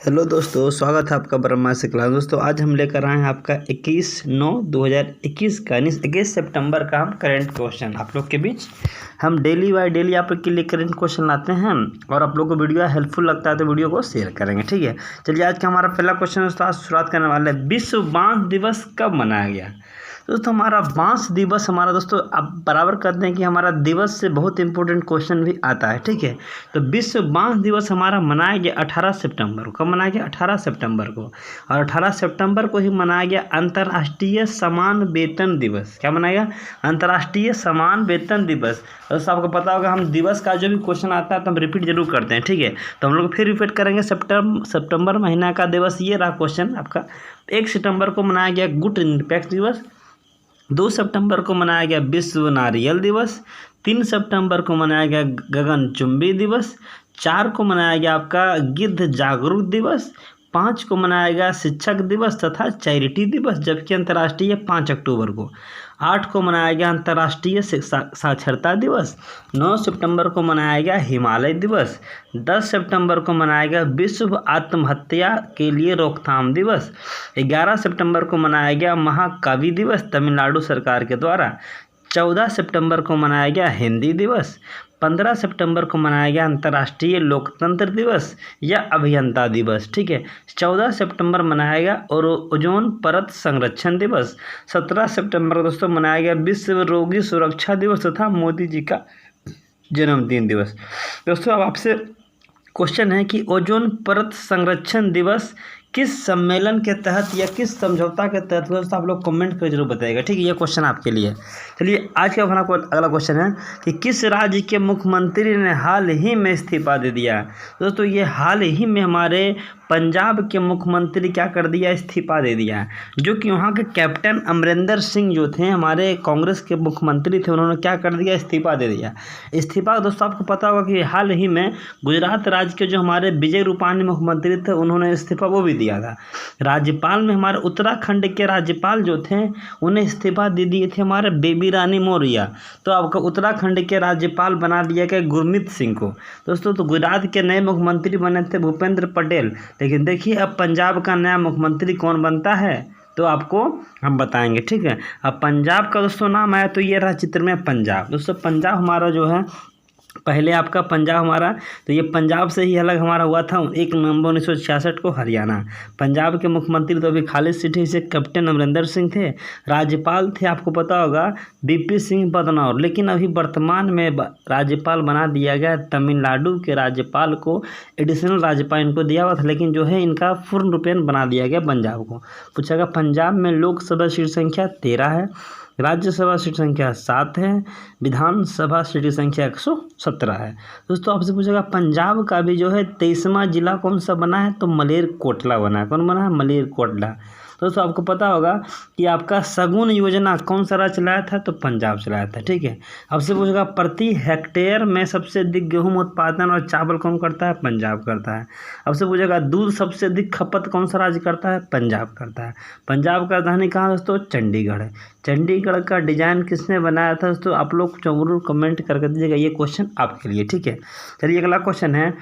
Hello दोस्तों, स्वागत है आपका ब्रह्मा से क्लास। दोस्तों आज हम लेकर आए हैं आपका 21/9/2021 का यानी 21 सितंबर का हम करेंट क्वेश्चन आप लोग के बीच हम डेली बाय डेली आप लोग के लिए करेंट क्वेश्चन लाते हैं। और आप लोग को वीडियो हेल्पफुल लगता है तो वीडियो को शेयर करेंगे, ठीक है। चलिए आज का हमारा पहला क्वेश्चन दोस्तों आज शुरुआत करने वाला है। विश्व बांस दिवस कब मनाया गया? दोस्तों हमारा बांस दिवस हमारा दोस्तों आप बराबर करते हैं कि हमारा दिवस से बहुत इंपॉर्टेंट क्वेश्चन भी आता है, ठीक है। तो विश्व बांस दिवस हमारा मनाया गया 18 सितंबर को। कब मनाया गया? 18 सितंबर को। और 18 सितंबर को ही मनाया गया अंतर्राष्ट्रीय समान वेतन दिवस। क्या मनाया गया? अंतर्राष्ट्रीय समान वेतन दिवस। दोस्तों आपको पता होगा हम दिवस का जो भी क्वेश्चन आता है तो हम रिपीट जरूर करते हैं, ठीक है। तो हम लोग फिर रिपीट करेंगे। सितंबर महीना का दिवस ये रहा क्वेश्चन आपका। 1 सितंबर को मनाया गया गुड निरपेक्ष दिवस। 2 सितंबर को मनाया गया विश्व नारियल दिवस। 3 सितंबर को मनाया गया गगनचुंबी दिवस। 4 को मनाया गया आपका गिद्ध जागरूक दिवस। 5 को मनाया गया शिक्षक दिवस तथा चैरिटी दिवस, जबकि अंतर्राष्ट्रीय 5 अक्टूबर को। 8 को मनाया गया अंतर्राष्ट्रीय साक्षरता दिवस। 9 सितंबर को मनाया गया हिमालय दिवस। 10 सितंबर को मनाया गया विश्व आत्महत्या के लिए रोकथाम दिवस। 11 सितंबर को मनाया गया महाकवि दिवस तमिलनाडु सरकार के द्वारा। 14 सितंबर को मनाया गया हिंदी दिवस। 15 सितंबर को मनाया गया अंतर्राष्ट्रीय लोकतंत्र दिवस या अभियंता दिवस, ठीक है। 14 सितंबर मनाया गया और ओजोन परत संरक्षण दिवस। 17 सितंबर दोस्तों मनाया गया विश्व रोगी सुरक्षा दिवस तथा मोदी जी का जन्मदिन दिवस। दोस्तों अब आपसे क्वेश्चन है कि ओजोन परत संरक्षण दिवस किस सम्मेलन के तहत या किस समझौता के तहत? दोस्तों आप लोग कमेंट कर जरूर बताइएगा, ठीक है। ये क्वेश्चन आपके लिए। चलिए आज का हमारा अगला क्वेश्चन है कि किस राज्य के मुख्यमंत्री ने हाल ही में इस्तीफा दे दिया? दोस्तों ये हाल ही में हमारे पंजाब के मुख्यमंत्री क्या कर दिया? इस्तीफा दे दिया। जो कि वहाँ के कैप्टन अमरिंदर सिंह जो थे हमारे कांग्रेस के मुख्यमंत्री थे, उन्होंने क्या कर दिया? इस्तीफा दे दिया। इस्तीफा दोस्तों आपको पता होगा कि हाल ही में गुजरात राज्य के जो हमारे विजय रूपाणी मुख्यमंत्री थे उन्होंने इस्तीफा वो भी दिया था। राज्यपाल में हमारे उत्तराखंड के राज्यपाल जो थे उन्हें इस्तीफा दे दिए थे हमारे बेबी रानी मौर्य। तो आपका उत्तराखंड के राज्यपाल बना दिया गया गुरमीत सिंह को। दोस्तों तो गुजरात के नए मुख्यमंत्री बने थे भूपेंद्र पटेल। लेकिन देखिए अब पंजाब का नया मुख्यमंत्री कौन बनता है तो आपको हम बताएंगे, ठीक है। अब पंजाब का दोस्तों नाम आया तो ये रहा चित्र में पंजाब। दोस्तों पंजाब हमारा जो है पहले आपका पंजाब हमारा तो ये पंजाब से ही अलग हमारा हुआ था 1 नवंबर 1966 को हरियाणा। पंजाब के मुख्यमंत्री तो अभी खालिद सिटी से कैप्टन अमरिंदर सिंह थे। राज्यपाल थे आपको पता होगा बीपी सिंह बदनौर। लेकिन अभी वर्तमान में राज्यपाल बना दिया गया तमिलनाडु के राज्यपाल को। एडिशनल राज्यपाल इनको दिया हुआ था, लेकिन जो है इनका पूर्ण रूपेण बना दिया गया पंजाब को। पूछा गया पंजाब में लोकसभा सीट संख्या 13 है, राज्यसभा सीट संख्या 7 है, विधानसभा सीट संख्या 117 है। दोस्तों आपसे पूछेगा पंजाब का भी जो है 23वां जिला कौन सा बना है तो मलेरकोटला बना है। कौन बना है? मलेरकोटला। दोस्तों आपको पता होगा कि आपका शगुन योजना कौन सा राज्य चलाया था तो पंजाब चलाया था, ठीक है। आपसे पूछेगा प्रति हेक्टेयर में सबसे अधिक गेहूं उत्पादन और चावल कौन करता है? पंजाब करता है। आपसे पूछेगा दूध सबसे अधिक खपत कौन सा राज्य करता है? पंजाब करता है। पंजाब का राजधानी कहाँ दोस्तों? चंडीगढ़ है। चंडीगढ़ का डिजाइन किसने बनाया था दोस्तों? आप लोग जरूर कमेंट करके दीजिएगा, ये क्वेश्चन आपके लिए, ठीक है। चलिए अगला क्वेश्चन है।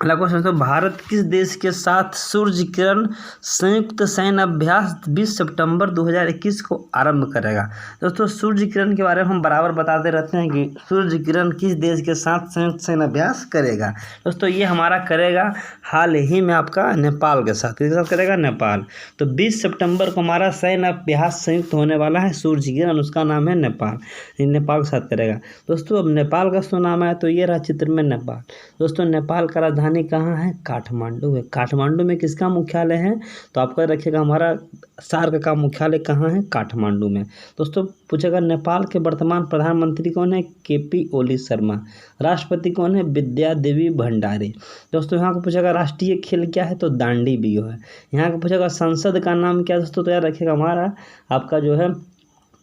अगला क्वेश्चन तो भारत किस देश के साथ सूर्य किरण संयुक्त सैन्य अभ्यास 20 सितंबर 2021 को आरंभ करेगा? दोस्तों सूर्य किरण के बारे में हम बराबर बताते रहते हैं कि सूर्य किरण किस देश के साथ संयुक्त सैन्य अभ्यास करेगा। दोस्तों ये हमारा करेगा हाल ही में आपका नेपाल के साथ। किसके साथ करेगा? नेपाल। तो 20 सितंबर को हमारा सैन्य अभ्यास संयुक्त होने वाला है सूर्य किरण, उसका नाम है नेपाल। नेपाल के साथ करेगा। दोस्तों अब नेपाल का नाम है तो ये रहा चित्र में नेपाल। दोस्तों नेपाल का राजधानी कहाँ है? काठमांडू है। काठमांडू में किसका मुख्यालय है तो आपका रखिएगा हमारा सार्क का मुख्यालय कहाँ है? काठमांडू में। दोस्तों पूछेगा नेपाल के वर्तमान प्रधानमंत्री कौन है? केपी ओली शर्मा। राष्ट्रपति कौन है? विद्या देवी भंडारी। दोस्तों यहाँ को पूछेगा राष्ट्रीय खेल क्या है तो दांडी बियो है। यहाँ को पूछेगा संसद का नाम क्या है दोस्तों तो याद रखिएगा हमारा आपका जो है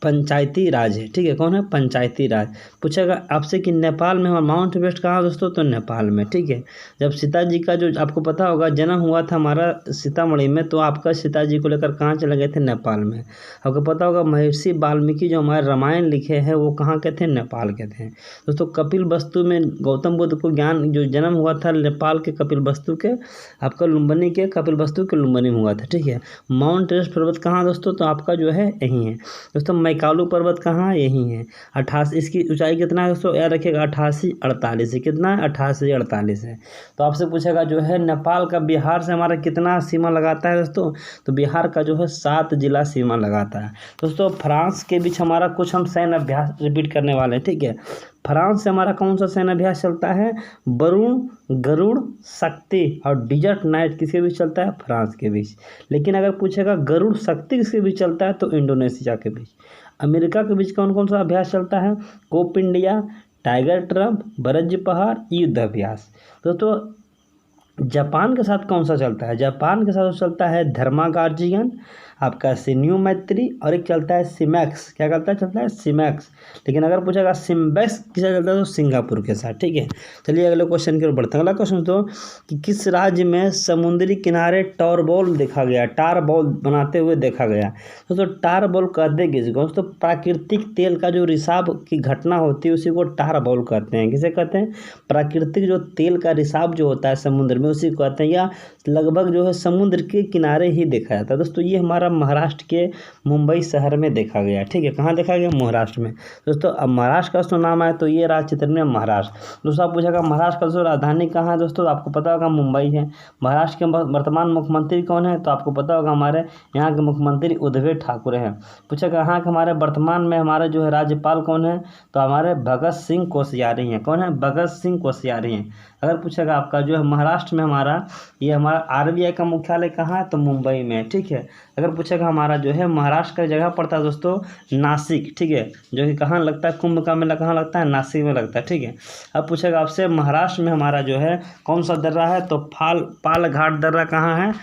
पंचायती राज है, ठीक है। कौन है? पंचायती राज। पूछेगा आपसे कि नेपाल में माउंट एवरेस्ट कहाँ दोस्तों? तो नेपाल में, ठीक है। जब सीता जी का जो आपको पता होगा जन्म हुआ था हमारा सीतामढ़ी में, तो आपका सीता जी को लेकर कहाँ चले गए थे? नेपाल में। आपको पता होगा महर्षि वाल्मीकि जो हमारे रामायण लिखे हैं वो कहाँ के थे? नेपाल के थे। दोस्तों कपिल वस्तु में गौतम बुद्ध को ज्ञान जो जन्म हुआ था नेपाल के कपिल वस्तु के, आपका लुम्बिनी के कपिल वस्तु के लुम्बिनी में हुआ था, ठीक है। माउंट एवरेस्ट पर्वत कहाँ दोस्तों? तो आपका जो है यहीं है दोस्तों। मैकालू पर्वत कहाँ? यहीं है। 88, इसकी ऊंचाई कितना है दोस्तों? याद रखिएगा 8848 है। कितना है? 8848 है। तो आपसे पूछेगा जो है नेपाल का बिहार से हमारा कितना सीमा लगाता है दोस्तों? तो बिहार का जो है 7 जिला सीमा लगाता है दोस्तों। फ्रांस के बीच हमारा कुछ हम सैन्य अभ्यास रिपीट करने वाले हैं, ठीक है। फ्रांस से हमारा कौन सा सैन्य अभ्यास चलता है? वरुण, गरुड़, शक्ति और डिजर्ट नाइट किसके बीच चलता है? फ्रांस के बीच। लेकिन अगर पूछेगा गरुड़ शक्ति किसके बीच चलता है? तो इंडोनेशिया के बीच। अमेरिका के बीच कौन कौन सा अभ्यास चलता है? कोप इंडिया, टाइगर ट्रम्प, बरज पहाड़, युद्ध अभ्यास। दोस्तों जापान के साथ कौन सा चलता है? जापान के साथ चलता है धर्मा गार्जियन, आपका सिन्यू मैत्री, और एक चलता है सिमैक्स। क्या चलता है सिमैक्स। लेकिन अगर पूछेगा सिम्बैक्स किसका चलता है? तो सिंगापुर के साथ, ठीक है। चलिए अगले क्वेश्चन की ओर बढ़ते हैं। अगला क्वेश्चन तो कि किस राज्य में समुद्री किनारे टारबॉल देखा गया? टारबॉल बनाते हुए देखा गया। तो टारबॉल कहते किसको? तो प्राकृतिक तेल का जो रिसाव की घटना होती है उसी को टारबॉल कहते हैं। किसे कहते हैं? प्राकृतिक जो तेल का रिसाव जो होता है समुद्र में उसी को कहते हैं, या लगभग जो है समुद्र के किनारे ही देखा जाता है दोस्तों। ये हमारा महाराष्ट्र के मुंबई शहर में देखा गया, ठीक है। कहाँ देखा गया? महाराष्ट्र में दोस्तों। अब महाराष्ट्र का दोस्तों नाम आया तो ये राज्य चित्र में महाराष्ट्र। दोस्तों आप पूछेगा महाराष्ट्र का दोस्तों राजधानी कहाँ है? दोस्तों आपको पता होगा मुंबई है। महाराष्ट्र के वर्तमान मुख्यमंत्री कौन है? तो आपको पता होगा हमारे यहाँ के मुख्यमंत्री उद्धव ठाकरे हैं। पूछेगा यहाँ के हमारे वर्तमान में हमारे जो है राज्यपाल कौन है? तो हमारे भगत सिंह कोश्यारी हैं। कौन है? भगत सिंह कोश्यारी हैं। अगर पूछेगा आपका जो है महाराष्ट्र में हमारा ये हमारा RBI का मुख्यालय कहाँ है? तो मुंबई में, ठीक है। अगर पूछेगा हमारा जो है महाराष्ट्र का जगह पड़ता है दोस्तों नासिक, ठीक है। जो कि कहाँ लगता है? कुंभ का मेला कहाँ लगता है? नासिक में लगता है, ठीक है। अब पूछेगा आपसे महाराष्ट्र में हमारा जो है कौन सा दर्रा है? तो पाल घाट दर्रा कहाँ है?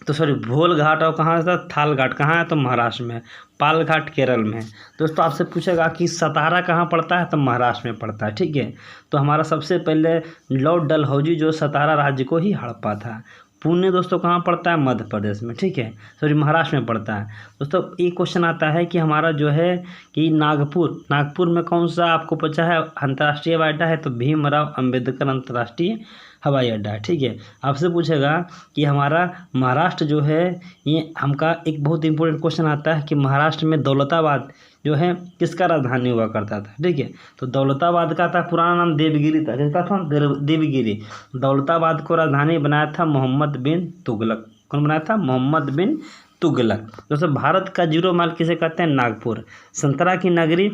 तो सॉरी भोल घाट, और कहाँ था? थाल घाट कहाँ है? तो महाराष्ट्र में। पाल घाट केरल में। दोस्तों आपसे पूछेगा कि सतारा कहाँ पड़ता है? तो महाराष्ट्र में पड़ता है, ठीक है। तो हमारा सबसे पहले लॉर्ड डलहौजी जो सतारा राज्य को ही हड़पा था। पुणे दोस्तों कहाँ पड़ता है? मध्य प्रदेश में, ठीक है। सॉरी महाराष्ट्र में पड़ता है। दोस्तों एक क्वेश्चन आता है कि हमारा जो है कि नागपुर में कौन सा आपको पता है अंतर्राष्ट्रीय हवाई अड्डा है? तो भीमराव अंबेडकर अंतर्राष्ट्रीय हवाई अड्डा है, ठीक है। आपसे पूछेगा कि हमारा महाराष्ट्र जो है ये हमका एक बहुत इंपॉर्टेंट क्वेश्चन आता है कि महाराष्ट्र में दौलताबाद जो है किसका राजधानी हुआ करता था, ठीक है। तो दौलताबाद का था पुराना नाम देवगिरी था। किसका था? देवगिरी। दौलताबाद को राजधानी बनाया था मोहम्मद बिन तुगलक। कौन बनाया था? मोहम्मद बिन तुगलक। दोस्तों भारत का 0 माइल किसे कहते हैं? नागपुर। संतरा की नगरी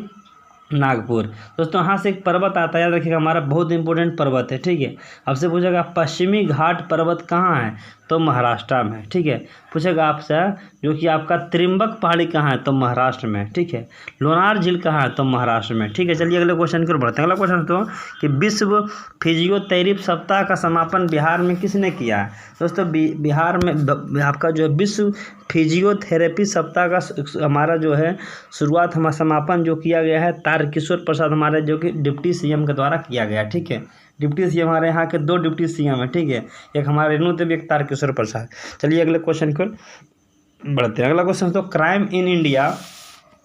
नागपुर। दोस्तों यहाँ से एक पर्वत आता है, याद रखिएगा हमारा बहुत इंपॉर्टेंट पर्वत है, ठीक है। आपसे पूछेगा पश्चिमी घाट पर्वत कहाँ है? तो महाराष्ट्र में, ठीक है। पूछेगा आपसे जो कि आपका त्रिम्बक पहाड़ी कहाँ है? तो महाराष्ट्र में, ठीक है। लोनार झील कहाँ है? तो महाराष्ट्र में, ठीक है। चलिए अगले क्वेश्चन की ओर बढ़ते हैं। अगला क्वेश्चन तो कि विश्व फिजियोथेरेपी सप्ताह का समापन बिहार में किसने किया है? दोस्तों बिहार में आपका जो है विश्व फिजियोथेरेपी सप्ताह का हमारा जो है शुरुआत हमारा समापन जो किया गया है तारकिशोर प्रसाद हमारे जो कि डिप्टी CM के द्वारा किया गया, ठीक है। डिप्टी CM हमारे यहाँ के 2 डिप्टी CM है, ठीक है। एक हमारे रेणु देवी, एक तारकिशोर प्रसाद। चलिए अगले क्वेश्चन को बढ़ते हैं। अगला क्वेश्चन तो क्राइम इन इंडिया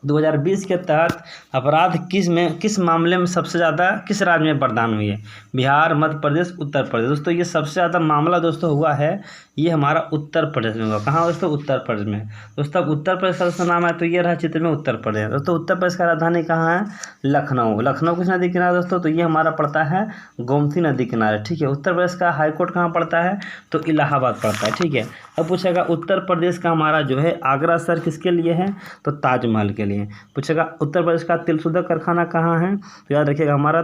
2020 के तहत अपराध किस मामले में सबसे ज़्यादा किस राज्य में प्रदान हुई है? बिहार, मध्य प्रदेश, उत्तर प्रदेश। दोस्तों ये सबसे ज़्यादा मामला दोस्तों हुआ है ये हमारा उत्तर प्रदेश में हुआ। कहाँ दोस्तों? उत्तर प्रदेश में। दोस्तों उत्तर प्रदेश का दोस्तों नाम है तो ये रहा चित्र में उत्तर प्रदेश। दोस्तों उत्तर प्रदेश का राजधानी कहाँ है? लखनऊ। लखनऊ किस नदी किनारे दोस्तों? तो ये हमारा पड़ता है गोमती नदी किनारे, ठीक है। उत्तर प्रदेश का हाईकोर्ट कहाँ पड़ता है? तो इलाहाबाद पड़ता है, ठीक है। अब पूछेगा उत्तर प्रदेश का हमारा जो है आगरा शहर किसके लिए है? तो ताजमहल के लिए। पूछेगा उत्तर प्रदेश का तिलशुदा कारखाना कहाँ है? तो याद रखिएगा हमारा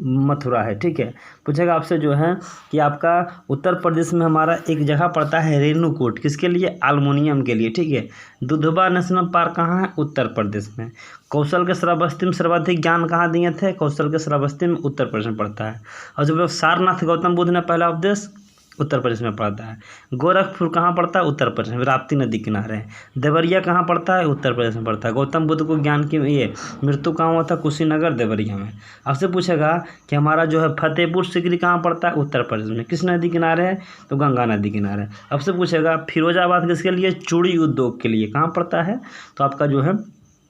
मथुरा है, ठीक है। पूछेगा आपसे जो है कि आपका उत्तर प्रदेश में हमारा एक जगह पड़ता है रेणुकूट, किसके लिए? एल्युमिनियम के लिए, ठीक है। दुधवा नेशनल पार्क कहाँ है? उत्तर प्रदेश में। कौशल के श्रावस्ती में सर्वाधिक ज्ञान कहाँ दिए थे? कौशल के श्रावस्ती में उत्तर प्रदेश में पड़ता है। और जब सारनाथ गौतम बुद्ध ने पहला उपदेश उत्तर प्रदेश में पड़ता है। गोरखपुर कहाँ पड़ता है? उत्तर प्रदेश में, राप्ती नदी किनारे है। देवरिया कहाँ पड़ता है? उत्तर प्रदेश में पड़ता है। गौतम बुद्ध को ज्ञान की ये मृत्यु कहाँ हुआ था? कुशीनगर, देवरिया में। आपसे पूछेगा कि हमारा जो है फतेहपुर सीकरी कहाँ पड़ता है? उत्तर प्रदेश में। किस नदी किनारे है? तो गंगा नदी किनारे। आपसे पूछेगा फिरोजाबाद किसके लिए? चूड़ी उद्योग के लिए। कहाँ पड़ता है? तो आपका जो है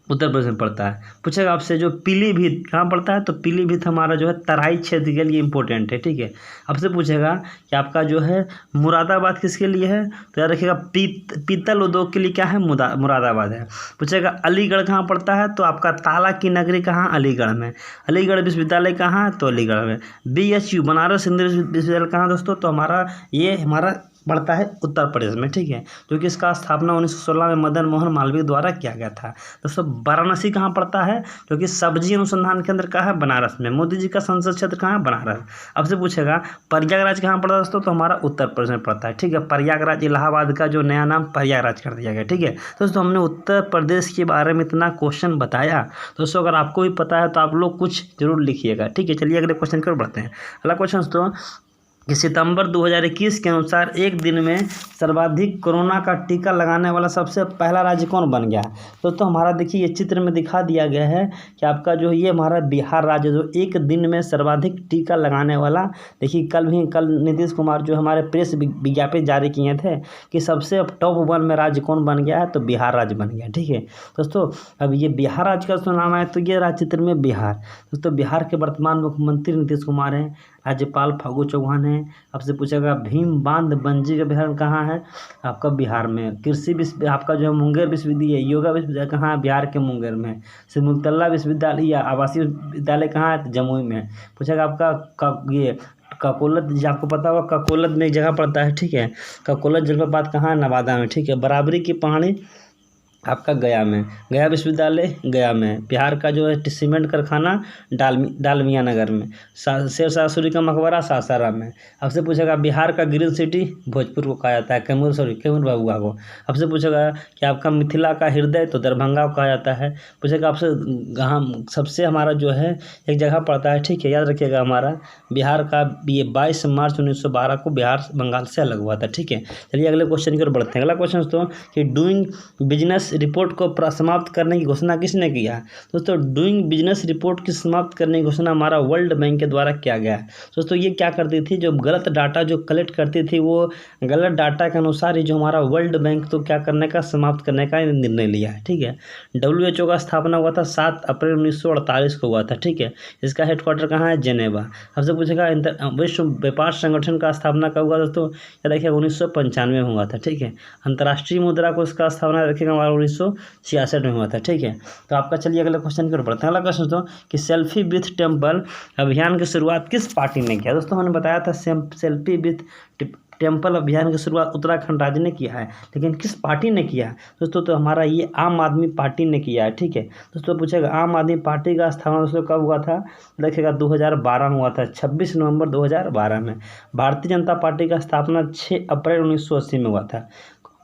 उत्तर प्रदेश में पड़ता है। पूछेगा आपसे जो पीलीभीत कहाँ पड़ता है? तो पीलीभीत हमारा जो है तराई क्षेत्र के लिए इंपॉर्टेंट है, ठीक है। आपसे पूछेगा कि आपका जो है मुरादाबाद किसके लिए है? तो याद रखिएगा पीतल उद्योग के लिए क्या है? मुरादाबाद है। पूछेगा अलीगढ़ कहाँ पड़ता है? तो आपका ताला की नगरी कहाँ? अलीगढ़ में। अलीगढ़ विश्वविद्यालय कहाँ? तो अलीगढ़ में। BHU बनारस हिंदू विश्वविद्यालय कहाँ दोस्तों? तो हमारा पड़ता है उत्तर प्रदेश में, ठीक है, क्योंकि इसका स्थापना 1916 में मदन मोहन मालवीय द्वारा किया गया था। दोस्तों वाराणसी कहाँ पड़ता है? क्योंकि सब्जी अनुसंधान केंद्र कहाँ है? बनारस में। मोदी जी का संसद क्षेत्र कहाँ है? बनारस। आपसे पूछेगा प्रयागराज कहाँ पड़ता है दोस्तों? तो हमारा उत्तर प्रदेश में पड़ता है, ठीक है। प्रयागराज इलाहाबाद का जो नया नाम प्रयागराज कर दिया गया, ठीक है। दोस्तों हमने उत्तर प्रदेश के बारे में इतना क्वेश्चन बताया। दोस्तों अगर आपको भी पता है तो आप लोग कुछ जरूर लिखिएगा, ठीक है। चलिए अगले क्वेश्चन की ओर बढ़ते हैं। अगला क्वेश्चन दोस्तों कि सितंबर 2021 के अनुसार एक दिन में सर्वाधिक कोरोना का टीका लगाने वाला सबसे पहला राज्य कौन बन गया? दोस्तों हमारा देखिए ये चित्र में दिखा दिया गया है कि आपका जो ये हमारा बिहार राज्य जो एक दिन में सर्वाधिक टीका लगाने वाला, देखिए कल नीतीश कुमार जो हमारे प्रेस विज्ञापन जारी किए थे कि सबसे टॉप 1 में राज्य कौन बन गया है? तो बिहार राज्य बन गया, ठीक है। दोस्तों अब ये बिहार राज्य का नाम है तो ये राज्य चित्र में बिहार। दोस्तों बिहार के वर्तमान मुख्यमंत्री नीतीश कुमार हैं, राज्यपाल फागू चौहान है। आपसे पूछेगा भीम बांध बंजी का बिहार कहाँ है? आपका बिहार में। कृषि आपका जो है मुंगेर विश्वविद्यालय, योगा विश्वविद्यालय कहाँ है? बिहार के मुंगेर में। सिमुलतला विश्वविद्यालय या आवासीय विद्यालय कहाँ है? जमुई में। पूछेगा आपका ये ककोलत, जो आपको पता होगा ककोलत में एक जगह पड़ता है, ठीक है। ककोलत जलप्रपात कहाँ है? नवादा में, ठीक है। बराबरी की पहाड़ी आपका गया में। गया विश्वविद्यालय गया में। बिहार का जो है सीमेंट कारखाना डालमिया नगर में। शेरशाह सूरी का मकबरा सासाराम में। आपसे पूछेगा बिहार का ग्रीन सिटी भोजपुर को कहा जाता है, कैमूर बाबुआ को। आपसे पूछेगा कि आपका मिथिला का हृदय तो दरभंगा को कहा जाता है। पूछेगा आपसे सबसे हमारा जो है एक जगह पड़ता है, ठीक है, याद रखिएगा हमारा बिहार का ये 22 मार्च 1912 को बिहार बंगाल से अलग हुआ था, ठीक है। चलिए अगले क्वेश्चन की ओर बढ़ते हैं। अगला क्वेश्चन दोस्तों कि डूइंग बिजनेस रिपोर्ट को समाप्त करने की घोषणा किसने किया? दोस्तों डूइंग बिजनेस रिपोर्ट की समाप्त करने की घोषणा हमारा वर्ल्ड बैंक के द्वारा किया गया है। दोस्तों ये क्या करती थी? जो गलत डाटा जो कलेक्ट करती थी वो गलत डाटा के अनुसार ही जो हमारा वर्ल्ड बैंक तो क्या करने का, समाप्त करने का निर्णय लिया है, ठीक है। WHO का स्थापना हुआ था 7 अप्रैल 1948 को हुआ था, ठीक है। इसका हेडक्वार्टर कहाँ है? जेनेवा। आपसे पूछेगा विश्व व्यापार संगठन का स्थापना कब हुआ दोस्तों? याद रखिएगा 1995 में हुआ था, ठीक है। अंतर्राष्ट्रीय मुद्रा को इसका स्थापना रखिएगा हमारा 1966 में हुआ था, ठीक है। तो आपका चलिए अगले क्वेश्चन की ओर बढ़ते हैं। अगला क्वेश्चन दोस्तों कि सेल्फी विथ टेम्पल अभियान की शुरुआत किस पार्टी ने किया? दोस्तों मैंने बताया था सेल्फी विथ टेम्पल अभियान की शुरुआत उत्तराखंड राज्य ने किया है, लेकिन किस पार्टी ने किया है दोस्तों? तो हमारा ये आम आदमी पार्टी ने किया है, ठीक है। दोस्तों पूछेगा आम आदमी पार्टी का स्थापना दोस्तों कब हुआ था? देखिएगा 2012 में हुआ था, 26 नवंबर 2012 में। भारतीय जनता पार्टी का स्थापना 6 अप्रैल 1980 में हुआ था।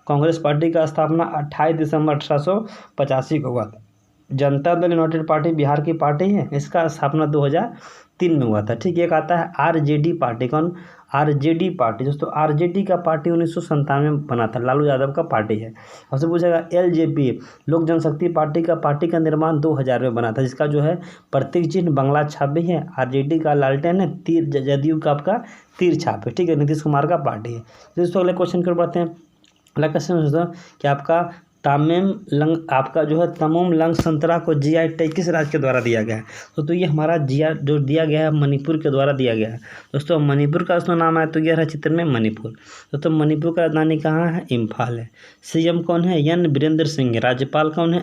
कांग्रेस पार्टी का स्थापना 28 दिसंबर 1885 को हुआ था। जनता दल यूनाइटेड पार्टी बिहार की पार्टी है, इसका स्थापना 2003 में हुआ था, ठीक है। एक आता है RJD पार्टी। कौन? RJD party. दोस्तों RJD का पार्टी 1997 में बना था, लालू यादव का पार्टी है। आपसे पूछेगा LJP लोक जनशक्ति पार्टी का निर्माण 2000 में बना था, जिसका जो है प्रतीक चिन्ह बंगला छाप भी है। RJD का लालटेन है, तीर जदयू का आपका तीर छाप है, ठीक है। नीतीश कुमार का पार्टी है। दोस्तों अगले क्वेश्चन की ओर बढ़ते हैं। अगला क्वेश्चन दोस्तों कि आपका आपका जो है तमुम लंग संतरा को GI टैग किस राज्य के द्वारा दिया गया है? तो ये हमारा GI जो दिया गया है मणिपुर के द्वारा दिया गया है। दोस्तों मणिपुर का उसका नाम है तो यह है चित्र में मणिपुर। दोस्तों मणिपुर का राजधानी कहाँ है? इम्फाल है। CM कौन है? N वीरेंद्र सिंह। राज्यपाल कौन है?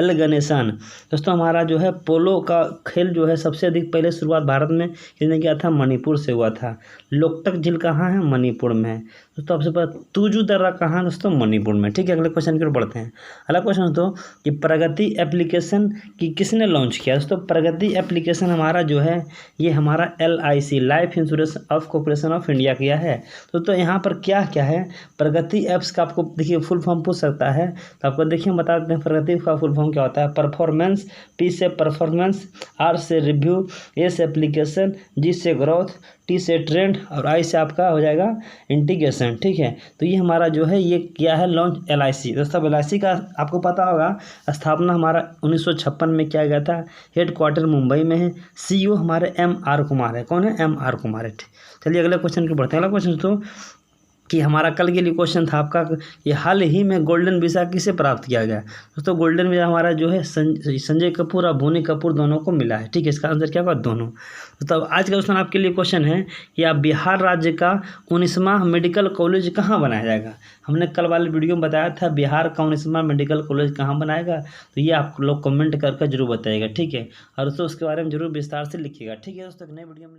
L गणेशन। दोस्तों हमारा जो है पोलो का खेल जो है सबसे अधिक पहले शुरुआत भारत में किसने किया था? मणिपुर से हुआ था। लोकटक झील कहाँ है? मणिपुर में। दोस्तों आपसे पता तुजू दर्रा कहाँ? दोस्तों मणिपुर में, ठीक है। अगले क्वेश्चन की ओर बढ़ते हैं। अगला क्वेश्चन दोस्तों कि प्रगति एप्लीकेशन की किसने लॉन्च किया? दोस्तों प्रगति एप्लीकेशन हमारा जो है ये हमारा LIC life insurance of corporation of India किया है। तो यहाँ पर क्या क्या है प्रगति ऐप्स का, आपको देखिए फुल फॉर्म पूछ सकता है, तो आपको देखिए बता देते हैं प्रगति का फुल फॉर्म क्या होता है। परफॉर्मेंस, P से परफॉर्मेंस, R से रिव्यू, A से एप्लीकेशन, G से ग्रोथ, T से ट्रेंड और I से आपका हो जाएगा इंटीग्रेशन, ठीक है। तो ये हमारा जो है ये क्या है लॉन्च LIC। दोस्तों LIC का आपको पता होगा स्थापना हमारा 1956 में किया गया था। हेडक्वार्टर मुंबई में है। CEO हमारे MR कुमार है। कौन है? MR कुमार है। चलिए अगले क्वेश्चन को बढ़ते हैं। अगला क्वेश्चन तो कि हमारा कल के लिए क्वेश्चन था आपका ये हाल ही में गोल्डन वीज़ा किसे प्राप्त किया गया। दोस्तों गोल्डन वीज़ा हमारा जो है संजय कपूर और बोनी कपूर दोनों को मिला है, ठीक है। इसका आंसर क्या होगा? दोनों। तो आज का क्वेश्चन आपके लिए क्वेश्चन है कि आप बिहार राज्य का 19वां मेडिकल कॉलेज कहाँ बनाया जाएगा। हमने कल वाले वीडियो में बताया था बिहार का 19वां मेडिकल कॉलेज कहाँ बनाएगा, तो ये आप लोग कमेंट करके जरूर बताइएगा, ठीक है। और दोस्तों उसके बारे में जरूर विस्तार से लिखिएगा, ठीक है। दोस्तों नए वीडियो में